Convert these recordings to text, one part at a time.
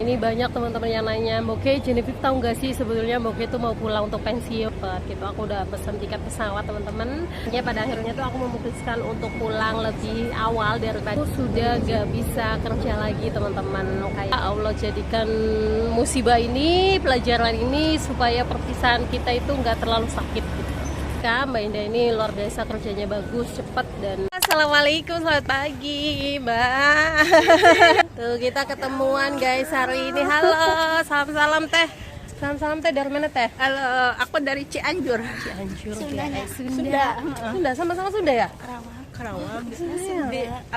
Ini banyak teman-teman yang nanya, Moke, Genevieve tahu nggak sih sebetulnya Moke itu mau pulang untuk pensiun gitu. Aku udah pesan tiket pesawat teman-teman. Ya pada akhirnya tuh aku memutuskan untuk pulang lebih awal daripada aku sudah gak bisa kerja lagi teman-teman. Kayak Allah jadikan musibah ini, pelajaran ini supaya perpisahan kita itu nggak terlalu sakit gitu. Mbak Indah ini luar biasa, kerjanya bagus, cepat dan Assalamualaikum, selamat pagi Mbak. Tuh kita ketemuan guys hari ini. Halo, salam-salam teh. Salam-salam teh, dari mana teh? Halo, aku dari Cianjur. Cianjur, Sunda. Sunda, sama-sama Sunda ya? Karawang.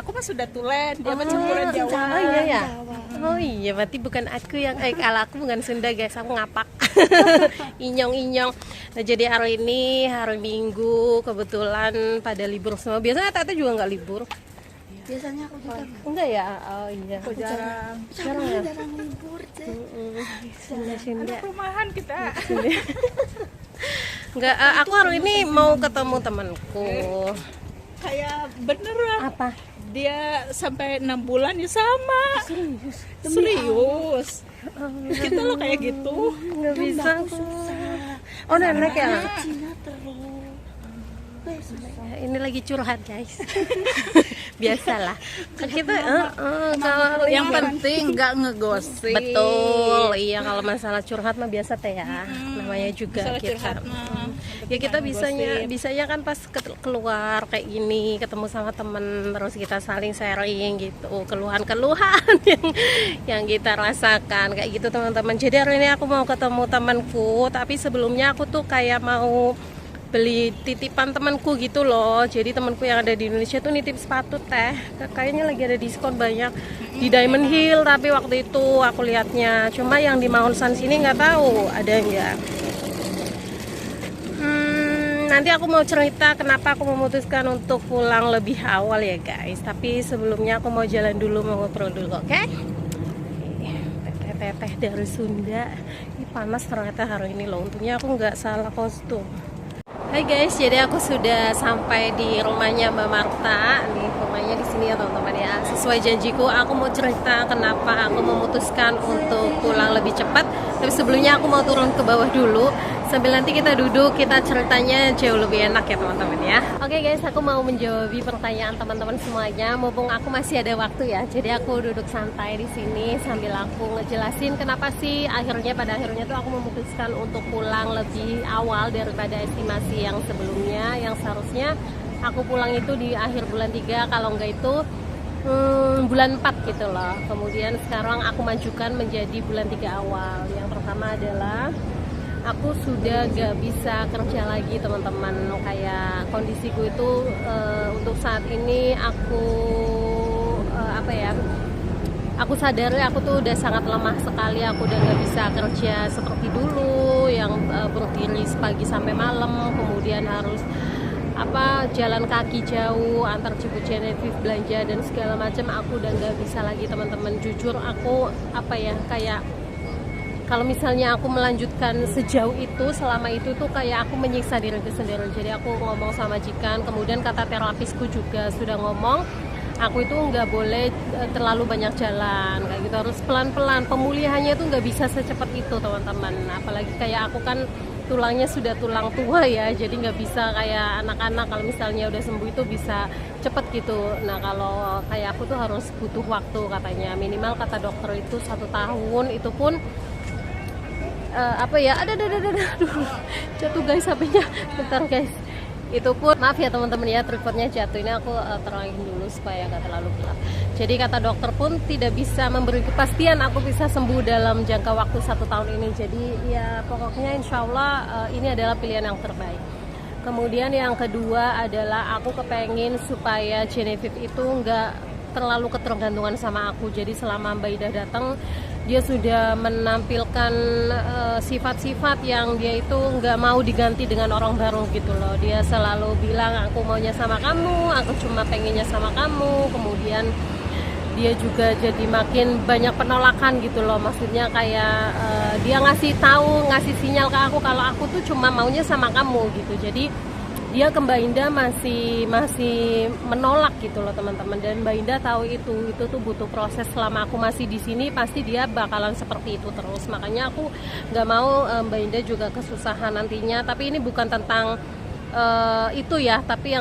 Aku mah sudah tulen, dia mah campuran Jawa. Oh iya ya. Oh iya, berarti bukan aku yang kalau aku bukan Sunda guys, aku ngapak. Inyong-inyong. Nah, jadi hari ini hari Minggu, kebetulan pada libur semua. Biasanya Tete juga nggak libur. Biasanya aku juga Enggak ya? Oh iya. aku jarang ya? jarang libur deh. Sunda. Anak rumahan kita. Enggak, aku hari ini mau ketemu temanku. Kayak beneran. Apa? Dia sampai 6 bulan ya sama. Serius. Kita lo kayak gitu. Nggak bisa. Oh nenek ya? Cina terus. Ini lagi curhat guys. Biasalah. Kita kalau Yang penting nggak ngegosip. betul. Iya, kalau masalah curhat mah biasa teh ya. Namanya juga Masalah kita. curhat mah. Ya kita Gosip. bisanya kan pas keluar kayak gini, ketemu sama temen, terus kita saling sharing gitu, keluhan-keluhan yang kita rasakan kayak gitu teman-teman. Jadi hari ini aku mau ketemu temanku, tapi sebelumnya aku tuh kayak mau beli titipan temanku gitu loh. Jadi temanku yang ada di Indonesia tuh nitip sepatu teh, kayaknya lagi ada diskon banyak di Diamond Hill, tapi waktu itu aku lihatnya cuma yang di Mount Sun sini nggak tahu ada nggak. Nanti aku mau cerita kenapa aku memutuskan untuk pulang lebih awal ya guys. Tapi sebelumnya aku mau jalan dulu, mau ngobrol dulu, oke? Teteh dari Sunda. Ini panas ternyata hari ini loh. Untungnya aku nggak salah kostum. Hai guys, jadi aku sudah sampai di rumahnya Mbak Marta. Nih rumahnya di sini ya teman-teman ya. Sesuai janjiku, aku mau cerita kenapa aku memutuskan untuk pulang lebih cepat. Tapi sebelumnya aku mau turun ke bawah dulu. Sambil nanti kita duduk, kita ceritanya jauh lebih enak ya teman-teman ya. Oke guys, aku mau menjawab pertanyaan teman-teman semuanya. Mumpung aku masih ada waktu ya, jadi aku duduk santai di sini sambil aku ngejelasin kenapa sih pada akhirnya tuh aku memutuskan untuk pulang lebih awal daripada estimasi yang sebelumnya. Yang seharusnya aku pulang itu di akhir bulan 3, kalau enggak itu bulan 4 gitu loh. Kemudian sekarang aku majukan menjadi bulan 3 awal. Yang pertama adalah aku sudah gak bisa kerja lagi teman-teman. Kayak kondisiku itu untuk saat ini aku aku sadari aku tuh udah sangat lemah sekali. Aku udah gak bisa kerja seperti dulu yang berdiri pagi sampai malam, kemudian harus jalan kaki jauh antar jemput Genevieve, belanja dan segala macam. Aku udah gak bisa lagi teman-teman. Jujur aku kayak kalau misalnya aku melanjutkan sejauh itu, selama itu tuh kayak aku menyiksa diriku sendiri. Jadi aku ngomong sama majikan, kemudian kata terapisku juga sudah ngomong, aku itu nggak boleh terlalu banyak jalan, kayak gitu, harus pelan-pelan. Pemulihannya tuh nggak bisa secepat itu teman-teman. Apalagi kayak aku kan tulangnya sudah tulang tua ya, jadi nggak bisa kayak anak-anak. Kalau misalnya udah sembuh itu bisa cepet gitu. Nah kalau kayak aku tuh harus butuh waktu katanya, minimal kata dokter itu 1 tahun. Itu pun jatuh guys HP-nya, bentar guys. Itu pun maaf ya teman-teman ya, tripodnya jatuh. Ini aku terangin dulu supaya nggak terlalu gelap. Jadi kata dokter pun tidak bisa memberi kepastian aku bisa sembuh dalam jangka waktu 1 tahun ini. Jadi ya pokoknya insya Allah ini adalah pilihan yang terbaik. Kemudian yang kedua adalah aku kepengen supaya Genevieve itu nggak terlalu ketergantungan sama aku. Jadi selama Mbak Ida datang, dia sudah menampilkan sifat-sifat yang dia itu nggak mau diganti dengan orang baru gitu loh. Dia selalu bilang aku maunya sama kamu, aku cuma pengennya sama kamu. Kemudian dia juga jadi makin banyak penolakan gitu loh. Maksudnya kayak dia ngasih sinyal ke aku kalau aku tuh cuma maunya sama kamu gitu. Jadi dia ke Mbak Indah masih menolak gitu loh teman-teman, dan Mbak Indah tahu itu tuh butuh proses. Selama aku masih di sini pasti dia bakalan seperti itu terus, makanya aku nggak mau Mbak Indah juga kesusahan nantinya. Tapi ini bukan tentang itu ya, tapi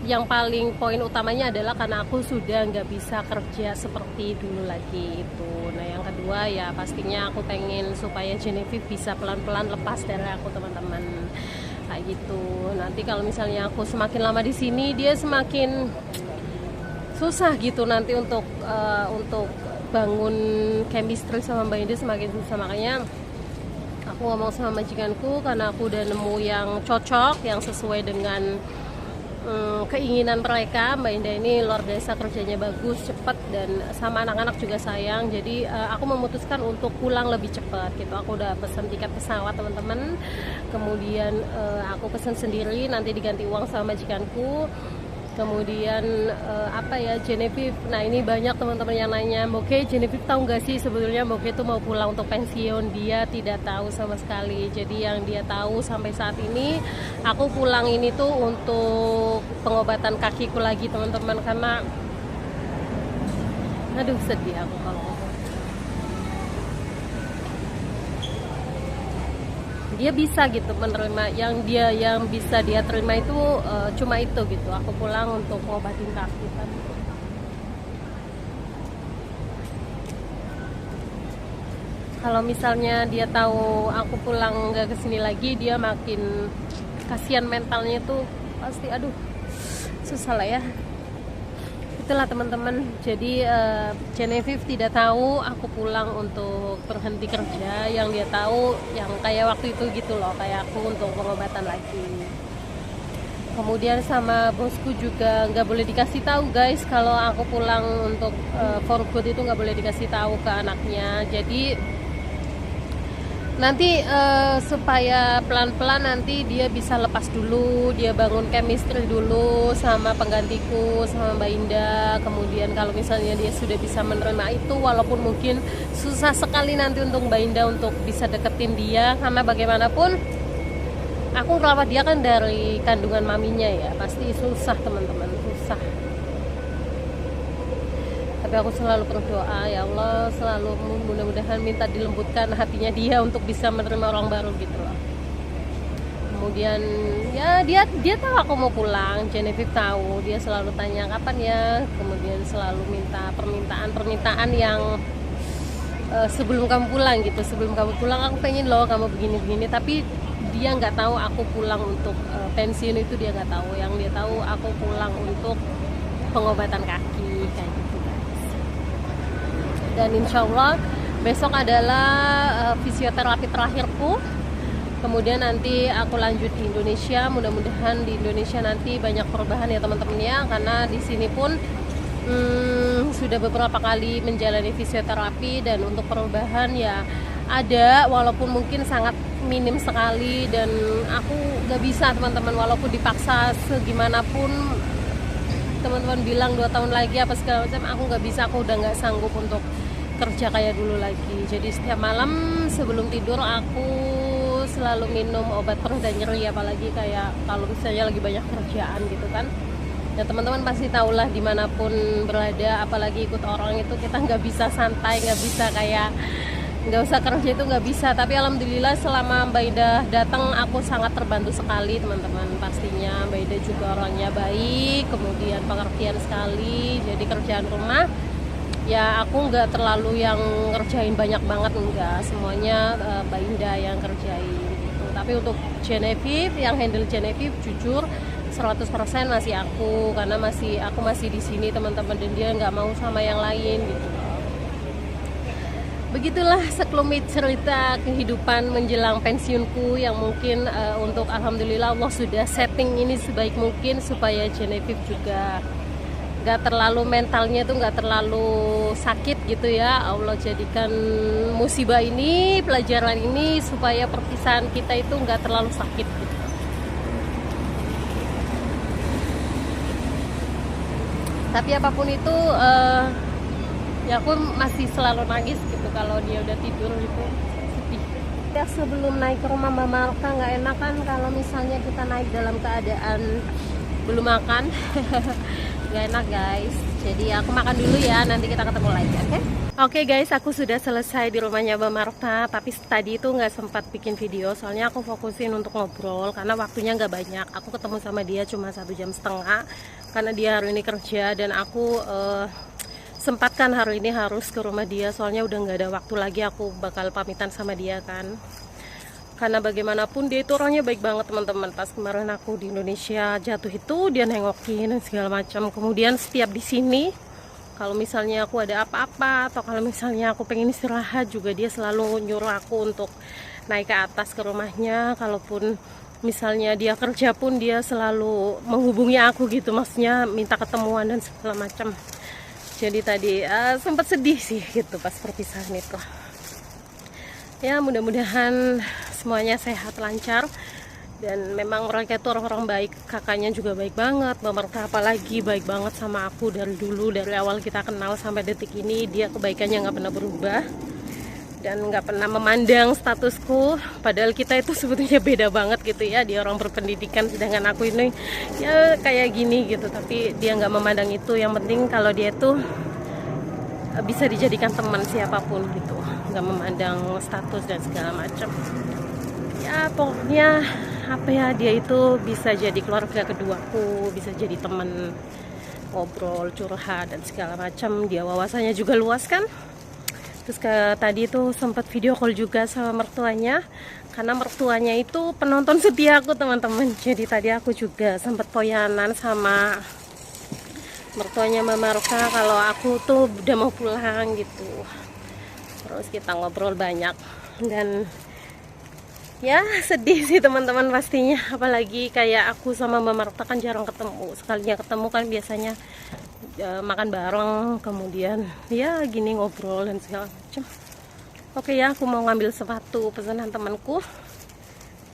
yang paling poin utamanya adalah karena aku sudah nggak bisa kerja seperti dulu lagi itu. Nah yang kedua ya pastinya aku pengen supaya Genevieve bisa pelan-pelan lepas dari aku teman-teman, kayak gitu. Nanti kalau misalnya aku semakin lama di sini, dia semakin susah gitu nanti untuk bangun chemistry sama Mbak Indah, semakin susah. Makanya aku ngomong sama majikanku, karena aku udah nemu yang cocok, yang sesuai dengan keinginan mereka. Mbak Indah ini luar biasa, kerjanya bagus, cepat, dan sama anak-anak juga sayang. Jadi aku memutuskan untuk pulang lebih cepat gitu. Aku udah pesan tiket pesawat teman-teman, kemudian aku pesan sendiri, nanti diganti uang sama majikanku. Kemudian Genevieve, nah ini banyak teman-teman yang nanya, Mbok Genevieve tahu nggak sih sebetulnya Mbok itu mau pulang untuk pensiun? Dia tidak tahu sama sekali. Jadi yang dia tahu sampai saat ini, aku pulang ini tuh untuk pengobatan kakiku lagi teman-teman, karena aduh sedih aku kalau dia bisa gitu menerima, yang bisa dia terima itu cuma itu gitu. Aku pulang untuk ngobatin kaki kan. Kalau misalnya dia tahu aku pulang nggak kesini lagi, dia makin kasihan, mentalnya tuh pasti aduh susah lah ya. Itulah teman-teman. Jadi Genevieve tidak tahu aku pulang untuk berhenti kerja. Yang dia tahu yang kayak waktu itu gitu loh, kayak aku untuk pengobatan lagi. Kemudian sama bosku juga nggak boleh dikasih tahu guys, kalau aku pulang untuk for good itu nggak boleh dikasih tahu ke anaknya. Jadi nanti supaya pelan-pelan nanti dia bisa lepas dulu, dia bangun chemistry dulu sama penggantiku, sama Mbak Indah. Kemudian kalau misalnya dia sudah bisa menerima itu, walaupun mungkin susah sekali nanti untuk Mbak Indah untuk bisa deketin dia, karena bagaimanapun aku ngerawat dia kan dari kandungan maminya ya, pasti susah teman-teman, susah. Tapi aku selalu berdoa, ya Allah, selalu mudah-mudahan minta dilembutkan hatinya dia untuk bisa menerima orang baru gitu loh. Kemudian ya dia tahu aku mau pulang, Genevieve tahu, dia selalu tanya kapan ya, kemudian selalu minta permintaan yang sebelum kamu pulang gitu, sebelum kamu pulang aku pengen loh kamu begini-begini. Tapi dia nggak tahu aku pulang untuk pensiun, itu dia nggak tahu. Yang dia tahu aku pulang untuk pengobatan kaki kayak gitu. Dan insya Allah besok adalah fisioterapi terakhirku. Kemudian nanti aku lanjut di Indonesia. Mudah-mudahan di Indonesia nanti banyak perubahan ya teman-teman ya, karena di sini pun sudah beberapa kali menjalani fisioterapi, dan untuk perubahan ya ada, walaupun mungkin sangat minim sekali. Dan aku gak bisa teman-teman, walaupun dipaksa segimanapun, teman-teman bilang 2 tahun lagi apa segala macam, aku nggak bisa, aku udah nggak sanggup untuk kerja kayak dulu lagi. Jadi setiap malam sebelum tidur aku selalu minum obat perut dan nyeri, apalagi kayak kalau misalnya lagi banyak kerjaan gitu kan ya. Teman-teman pasti tahulah dimanapun berada, apalagi ikut orang itu kita nggak bisa santai, nggak bisa kayak nggak usah kerja itu nggak bisa. Tapi alhamdulillah selama Mbak Ida datang aku sangat terbantu sekali teman-teman. Pastinya Mbak Ida juga orangnya baik, kemudian pengertian sekali. Jadi kerjaan rumah ya aku nggak terlalu yang ngerjain banyak banget, enggak, semuanya Mbak Indah yang kerjain gitu. Tapi untuk Genevieve, yang handle Genevieve jujur 100% masih aku, karena aku masih di sini teman-teman, dan dia nggak mau sama yang lain gitu. Begitulah sekelumit cerita kehidupan menjelang pensiunku, yang mungkin untuk alhamdulillah Allah sudah setting ini sebaik mungkin supaya Genevieve juga gak terlalu, mentalnya tuh gak terlalu sakit gitu ya. Allah jadikan musibah ini, pelajaran ini, supaya perpisahan kita itu gak terlalu sakit gitu. Tapi apapun itu ya aku masih selalu nangis gitu kalau dia udah tidur gitu, sedih. Ya, sebelum naik ke rumah Mbak Marta nggak enak kan kalau misalnya kita naik dalam keadaan belum makan. Nggak enak guys. Jadi aku makan dulu ya, nanti kita ketemu lagi, oke? Oke guys, aku sudah selesai di rumahnya Mbak Marta. Tapi tadi itu nggak sempat bikin video, soalnya aku fokusin untuk ngobrol karena waktunya nggak banyak. Aku ketemu sama dia cuma 1,5 jam karena dia hari ini kerja, dan aku sempatkan hari ini harus ke rumah dia, soalnya udah nggak ada waktu lagi. Aku bakal pamitan sama dia kan, karena bagaimanapun dia itu orangnya baik banget teman-teman. Pas kemarin aku di Indonesia jatuh itu dia nengokin dan segala macam. Kemudian setiap di sini kalau misalnya aku ada apa-apa atau kalau misalnya aku pengen istirahat juga dia selalu nyuruh aku untuk naik ke atas ke rumahnya. Kalaupun misalnya dia kerja pun dia selalu menghubungi aku gitu, maksudnya minta ketemuan dan segala macam. Jadi tadi sempat sedih sih gitu pas perpisahan itu. Ya mudah-mudahan semuanya sehat, lancar, dan memang mereka itu orang-orang baik. Kakaknya juga baik banget, Mbak Marta apalagi baik banget sama aku dari dulu, dari awal kita kenal sampai detik ini. Dia kebaikannya nggak pernah berubah dan nggak pernah memandang statusku, padahal kita itu sebetulnya beda banget gitu ya. Dia orang berpendidikan sedangkan aku ini ya kayak gini gitu, tapi dia nggak memandang itu. Yang penting kalau dia itu bisa dijadikan teman siapapun gitu, nggak memandang status dan segala macam. Ya pokoknya apa ya, dia itu bisa jadi keluarga keduaku, bisa jadi teman ngobrol, curhat dan segala macam. Dia wawasannya juga luas kan. Terus tadi itu sempat video call juga sama mertuanya, karena mertuanya itu penonton setia aku teman-teman. Jadi tadi aku juga sempat poyanan sama mertuanya Mbak Marta kalau aku tuh udah mau pulang gitu. Terus kita ngobrol banyak dan ya sedih sih teman-teman pastinya, apalagi kayak aku sama Mbak Marta kan jarang ketemu. Sekalinya ketemu kan biasanya makan bareng, kemudian ya gini ngobrol dan segala macam. Oke ya, aku mau ngambil sepatu pesanan temanku.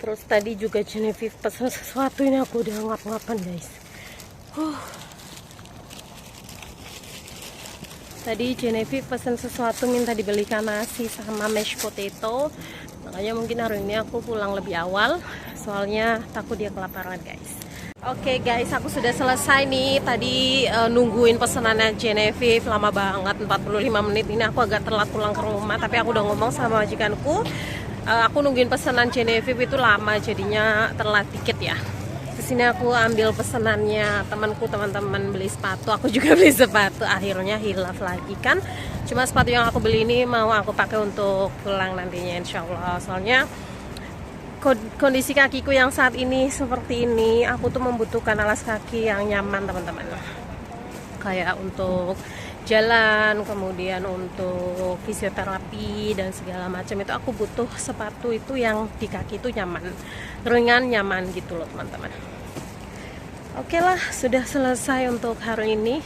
Terus tadi juga Genevieve pesan sesuatu, ini aku udah ngap-ngapan guys. Tadi Genevieve pesan sesuatu, minta dibelikan nasi sama mashed potato. Makanya mungkin hari ini aku pulang lebih awal, soalnya takut dia kelaparan guys. Oke guys, aku sudah selesai nih. Tadi nungguin pesanannya Genevieve lama banget, 45 menit. Ini aku agak telat pulang ke rumah, tapi aku udah ngomong sama majikanku, aku nungguin pesanan Genevieve itu lama, jadinya telat dikit ya. Sini aku ambil pesanannya temanku, teman-teman beli sepatu, aku juga beli sepatu. Akhirnya hilaf lagi kan. Cuma sepatu yang aku beli ini mau aku pakai untuk pulang nantinya insya Allah. Soalnya kondisi kakiku yang saat ini seperti ini, aku tuh membutuhkan alas kaki yang nyaman teman-teman. Kayak untuk jalan, kemudian untuk fisioterapi dan segala macam itu aku butuh sepatu itu yang di kaki itu nyaman, ringan, nyaman gitu loh teman-teman. Oke lah, sudah selesai untuk hari ini.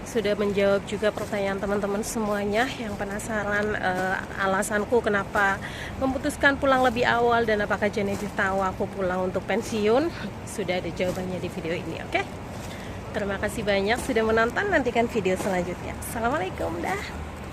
Sudah menjawab juga pertanyaan teman-teman semuanya yang penasaran alasanku kenapa memutuskan pulang lebih awal dan apakah Genevieve tahu aku pulang untuk pensiun. Sudah ada jawabannya di video ini, oke? Terima kasih banyak sudah menonton, nantikan video selanjutnya. Assalamualaikum dah.